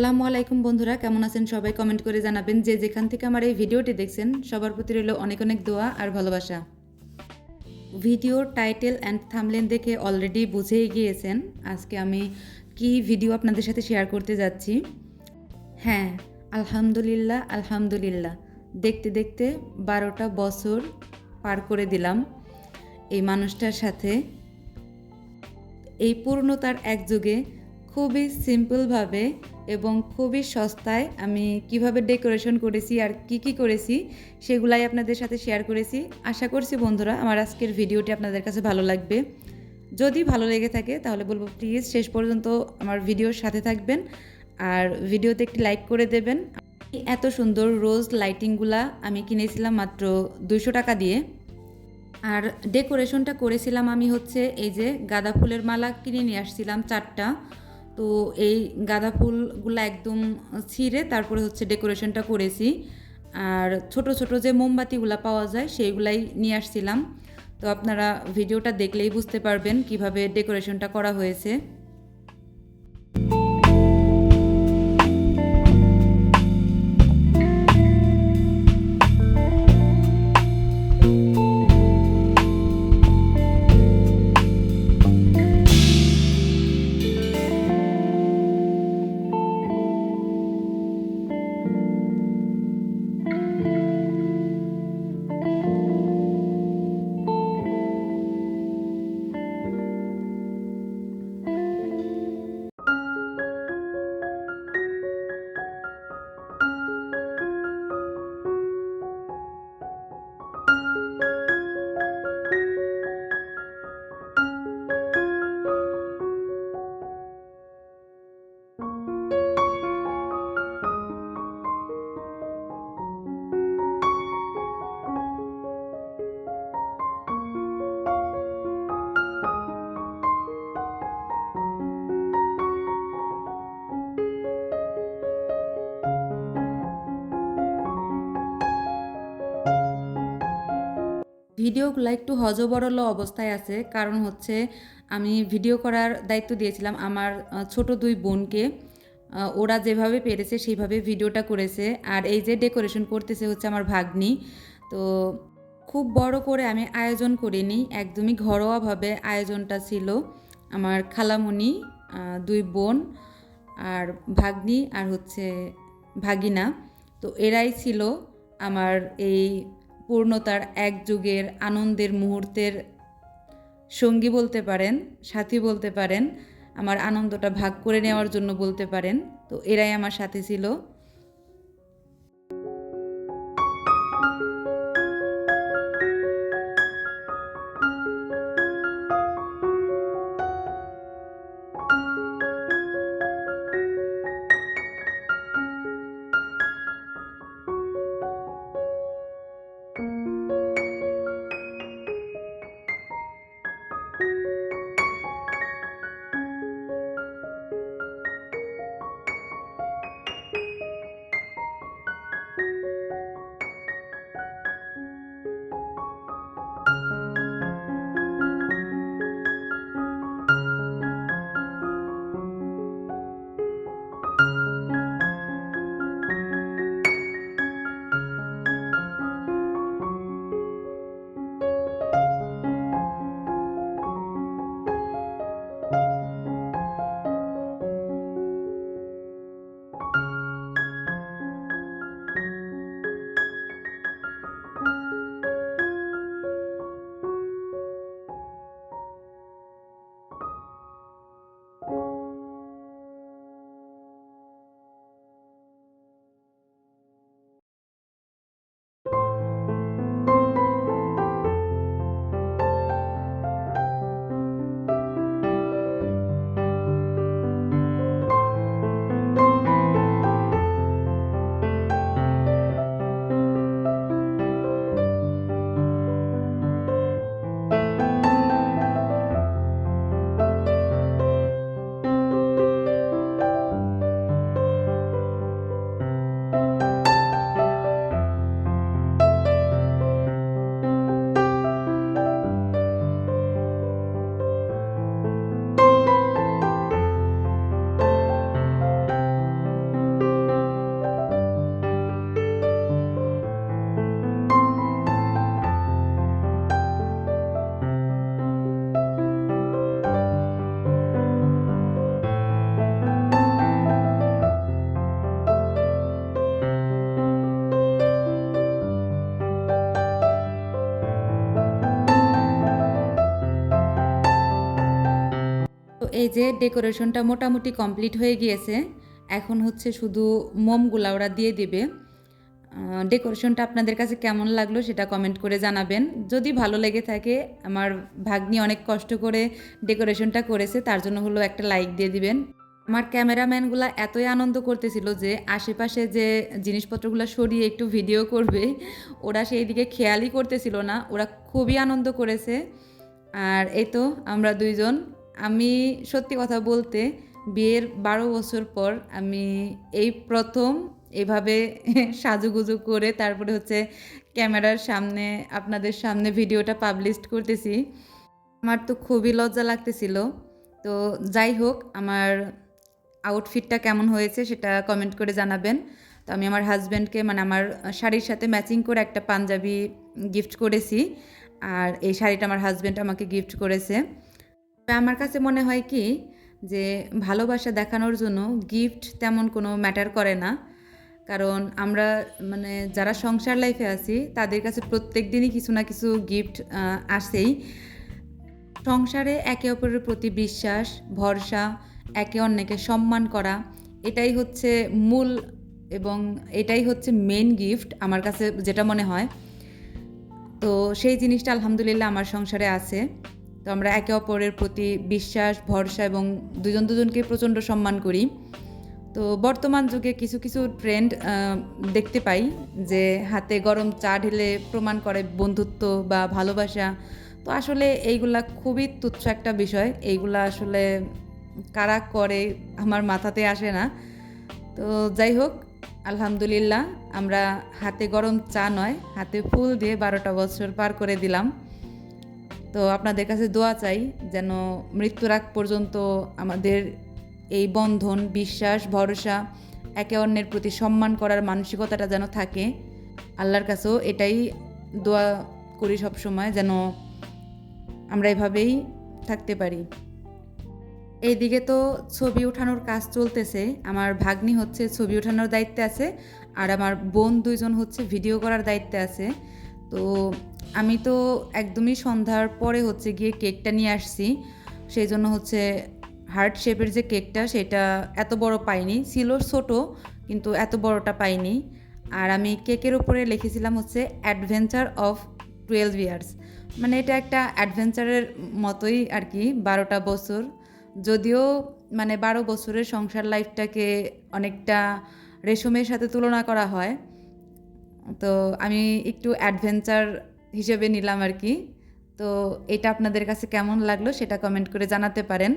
আসসালামু আলাইকুম বন্ধুরা, কেমন আছেন সবাই? কমেন্ট করে জানাবেন। যে যেখান থেকে আমার এই ভিডিওটি দেখছেন সবার প্রতি রইল অনেক অনেক দোয়া আর ভালোবাসা। ভিডিওর টাইটেল অ্যান্ড থাম্বনেল দেখে অলরেডি বুঝেই গিয়েছেন আজকে আমি কি ভিডিও আপনাদের সাথে শেয়ার করতে যাচ্ছি। হ্যাঁ, আলহামদুলিল্লাহ আলহামদুলিল্লাহ, দেখতে দেখতে 12টা বছর পার করে দিলাম এই মানুষটার সাথে। এই পূর্ণতার একযোগে খুবই সিম্পলভাবে এবং খুবই সস্তায় আমি কিভাবে ডেকোরেশন করেছি আর কি করেছি সেগুলাই আপনাদের সাথে শেয়ার করেছি। আশা করছি বন্ধুরা আমার আজকের ভিডিওটি আপনাদের কাছে ভালো লাগবে। যদি ভালো লেগে থাকে তাহলে বলবো প্লিজ শেষ পর্যন্ত আমার ভিডিওর সাথে থাকবেন আর ভিডিওতে একটি লাইক করে দেবেন। এত সুন্দর রোজ লাইটিংগুলা আমি কিনেছিলাম মাত্র 200 টাকা দিয়ে। আর ডেকোরেশনটা করেছিলাম আমি হচ্ছে এই যে গাঁদা ফুলের মালা কিনে নিয়ে আসছিলাম 4টা। তো এই গাঁদা ফুলগুলো একদম ছিঁড়ে তারপরে হচ্ছে ডেকোরেশনটা করেছি। আর ছোট ছোট যে মোমবাতিগুলো পাওয়া যায় সেইগুলাই নিয়ে আসছিলাম। তো আপনারা ভিডিওটা দেখলেই বুঝতে পারবেন কিভাবে ডেকোরেশনটা করা হয়েছে। ভিডিওগুলো একটু হযবরল অবস্থায় আছে, কারণ হচ্ছে আমি ভিডিও করার দায়িত্ব দিয়েছিলাম আমার ছোট 2 বোনকে। ওরা যেভাবে পেরেছে সেইভাবে ভিডিওটা করেছে। আর এই যে ডেকোরেশন করতেছে হচ্ছে আমার ভাগ্নি। তো খুব বড় করে আমি আয়োজন করিনি, একদমই ঘরোয়াভাবে আয়োজনটা ছিল। আমার খালামণি, 2 বোন আর ভাগ্নি আর হচ্ছে ভাগিনা। তো এরাই ছিল আমার এই পূর্ণতার এক যুগের আনন্দের মুহূর্তের সঙ্গী বলতে পারেন, সাথী বলতে পারেন, আমার আনন্দটা ভাগ করে নেওয়ার জন্য বলতে পারেন। তো এরাই আমার সাথে ছিল। এই যে ডেকোরেশনটা মোটামুটি কমপ্লিট হয়ে গিয়েছে। এখন হচ্ছে শুধু মোমগুলা ওরা দিয়ে দিবে। ডেকোরেশনটা আপনাদের কাছে কেমন লাগলো সেটা কমেন্ট করে জানাবেন। যদি ভালো লেগে থাকে, আমার ভাগ্নি অনেক কষ্ট করে ডেকোরেশনটা করেছে, তার জন্য হলো একটা লাইক দিয়ে দিবেন। আমার ক্যামেরাম্যানগুলা এতই আনন্দ করতেছিল যে আশেপাশে যে জিনিসপত্রগুলো সরিয়ে একটু ভিডিও করবে, ওরা সেই দিকে খেয়ালই করতেছিল না। ওরা খুবই আনন্দ করেছে। আর এই তো আমরা দুইজন, আমি সত্যি কথা বলতে বিয়ের 12 বছর পর আমি এই প্রথম এভাবে সাজুগুজু করে তারপরে হচ্ছে ক্যামেরার সামনে আপনাদের সামনে ভিডিওটা পাবলিশ করতেছি। আমার তো খুবই লজ্জা লাগতেছিল। তো যাই হোক, আমার আউটফিটটা কেমন হয়েছে সেটা কমেন্ট করে জানাবেন। তো আমি আমার হাজব্যান্ডকে মানে আমার শাড়ির সাথে ম্যাচিং করে একটা পাঞ্জাবি গিফট করেছি। আর এই শাড়িটা আমার হাজব্যান্ড আমাকে গিফট করেছে। আমার কাছে মনে হয় কি যে ভালোবাসা দেখানোর জন্য গিফট তেমন কোনো ম্যাটার করে না। কারণ আমরা মানে যারা সংসার লাইফে আছি তাদের কাছে প্রত্যেক দিনই কিছু না কিছু গিফট আসেই। সংসারে একে অপরের প্রতি বিশ্বাস, ভরসা, একে অন্যকে সম্মান করা, এটাই হচ্ছে মূল এবং এটাই হচ্ছে মেইন গিফট আমার কাছে যেটা মনে হয়। তো সেই জিনিসটা আলহামদুলিল্লাহ আমার সংসারে আছে। তো আমরা একে অপরের প্রতি বিশ্বাস, ভরসা এবং দুজনকে প্রচণ্ড সম্মান করি। তো বর্তমান যুগে কিছু কিছু ট্রেন্ড দেখতে পাই যে হাতে গরম চা ঢেলে প্রমাণ করে বন্ধুত্ব বা ভালোবাসা। তো আসলে এইগুলা খুবই তুচ্ছ একটা বিষয়। এইগুলা আসলে কারা করে আমার মাথাতে আসে না। তো যাই হোক, আলহামদুলিল্লাহ আমরা হাতে গরম চা নয়, হাতে ফুল দিয়ে 12টা বছর পার করে দিলাম। তো আপনাদের কাছে দোয়া চাই যেন মৃত্যুর আগ পর্যন্ত আমাদের এই বন্ধন, বিশ্বাস, ভরসা, একে অন্যের প্রতি সম্মান করার মানসিকতাটা যেন থাকে। আল্লাহর কাছেও এটাই দোয়া করি সবসময়, যেন আমরা এভাবেই থাকতে পারি। এইদিকে তো ছবি ওঠানোর কাজ চলতেছে। আমার ভাগ্নি হচ্ছে ছবি ওঠানোর দায়িত্বে আছে, আর আমার বোন দুইজন হচ্ছে ভিডিও করার দায়িত্বে আছে। তো আমি তো একদমই সন্ধ্যার পরে হচ্ছে গিয়ে কেকটা নিয়ে আসছি। সেই জন্য হচ্ছে হার্ট শেপের যে কেকটা সেটা এত বড় পাইনি, ছিল ছোট কিন্তু এত বড়টা পাইনি। আর আমি কেকের উপরে লিখেছিলাম হচ্ছে অ্যাডভেঞ্চার অফ 12 ইয়ার্স, মানে এটা একটা অ্যাডভেঞ্চারের মতোই আর কি। 12টা বছর, যদিও মানে 12 বছরের সংসার লাইফটাকে অনেকটা রেশমের সাথে তুলনা করা হয়। তো আমি একটু অ্যাডভেঞ্চার হিসেবে নিলাম আর কি। তো এটা আপনাদের কাছে কেমন লাগলো সেটা কমেন্ট করে জানাতে পারেন।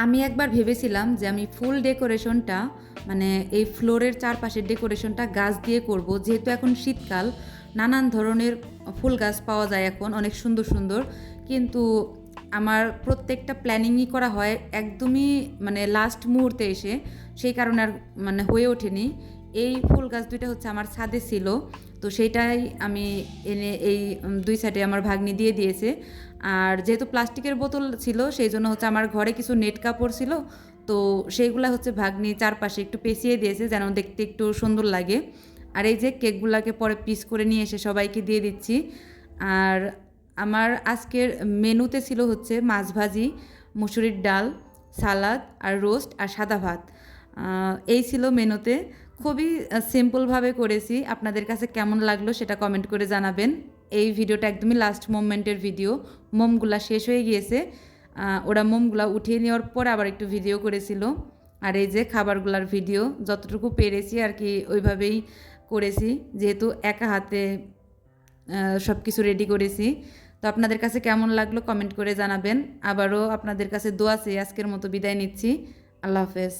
আমি একবার ভেবেছিলাম যে আমি ফুল ডেকোরেশনটা মানে এই ফ্লোরের চারপাশের ডেকোরেশনটা গাছ দিয়ে করব, যেহেতু এখন শীতকাল, নানান ধরনের ফুল গাছ পাওয়া যায় এখন অনেক সুন্দর সুন্দর। কিন্তু আমার প্রত্যেকটা প্ল্যানিংই করা হয় একদমই মানে লাস্ট মুহূর্তে এসে, সেই কারণে আর মানে হয়ে ওঠেনি। এই ফুল গাছ দুইটা হচ্ছে আমার ছাদে ছিল, তো সেইটাই আমি এনে এই দুই সাইডে আমার ভাগ্নি দিয়ে দিয়েছে। আর যেহেতু প্লাস্টিকের বোতল ছিল সেই জন্য হচ্ছে আমার ঘরে কিছু নেট কাপড় ছিল, তো সেইগুলা হচ্ছে ভাগ্নি চারপাশে একটু পেঁচিয়ে দিয়েছে যেন দেখতে একটু সুন্দর লাগে। আর এই যে কেকগুলোকে পরে পিস করে নিয়ে এসে সবাইকে দিয়ে দিচ্ছি। আর আমার আজকের মেনুতে ছিল হচ্ছে মাছ ভাজি, মুসুরির ডাল, সালাদ আর রোস্ট আর সাদা ভাত। এই ছিল মেনুতে। খুবই সিম্পলভাবে করেছি। আপনাদের কাছে কেমন লাগলো সেটা কমেন্ট করে জানাবেন। এই ভিডিওটা একদমই লাস্ট মোমেন্টের ভিডিও। মোমগুলা শেষ হয়ে গিয়েছে। ওরা মোমগুলা উঠিয়ে নেওয়ার পর আবার একটু ভিডিও করেছিল। আর এই যে খাবারগুলার ভিডিও যতটুকু পেরেছি আর কি ওইভাবেই করেছি, যেহেতু একা হাতে সব কিছু রেডি করেছি। তো আপনাদের কাছে কেমন লাগলো কমেন্ট করে জানাবেন। আবারও আপনাদের কাছে দোয়া চেয়ে আজকের মতো বিদায় নিচ্ছি। আল্লাহ হাফেজ।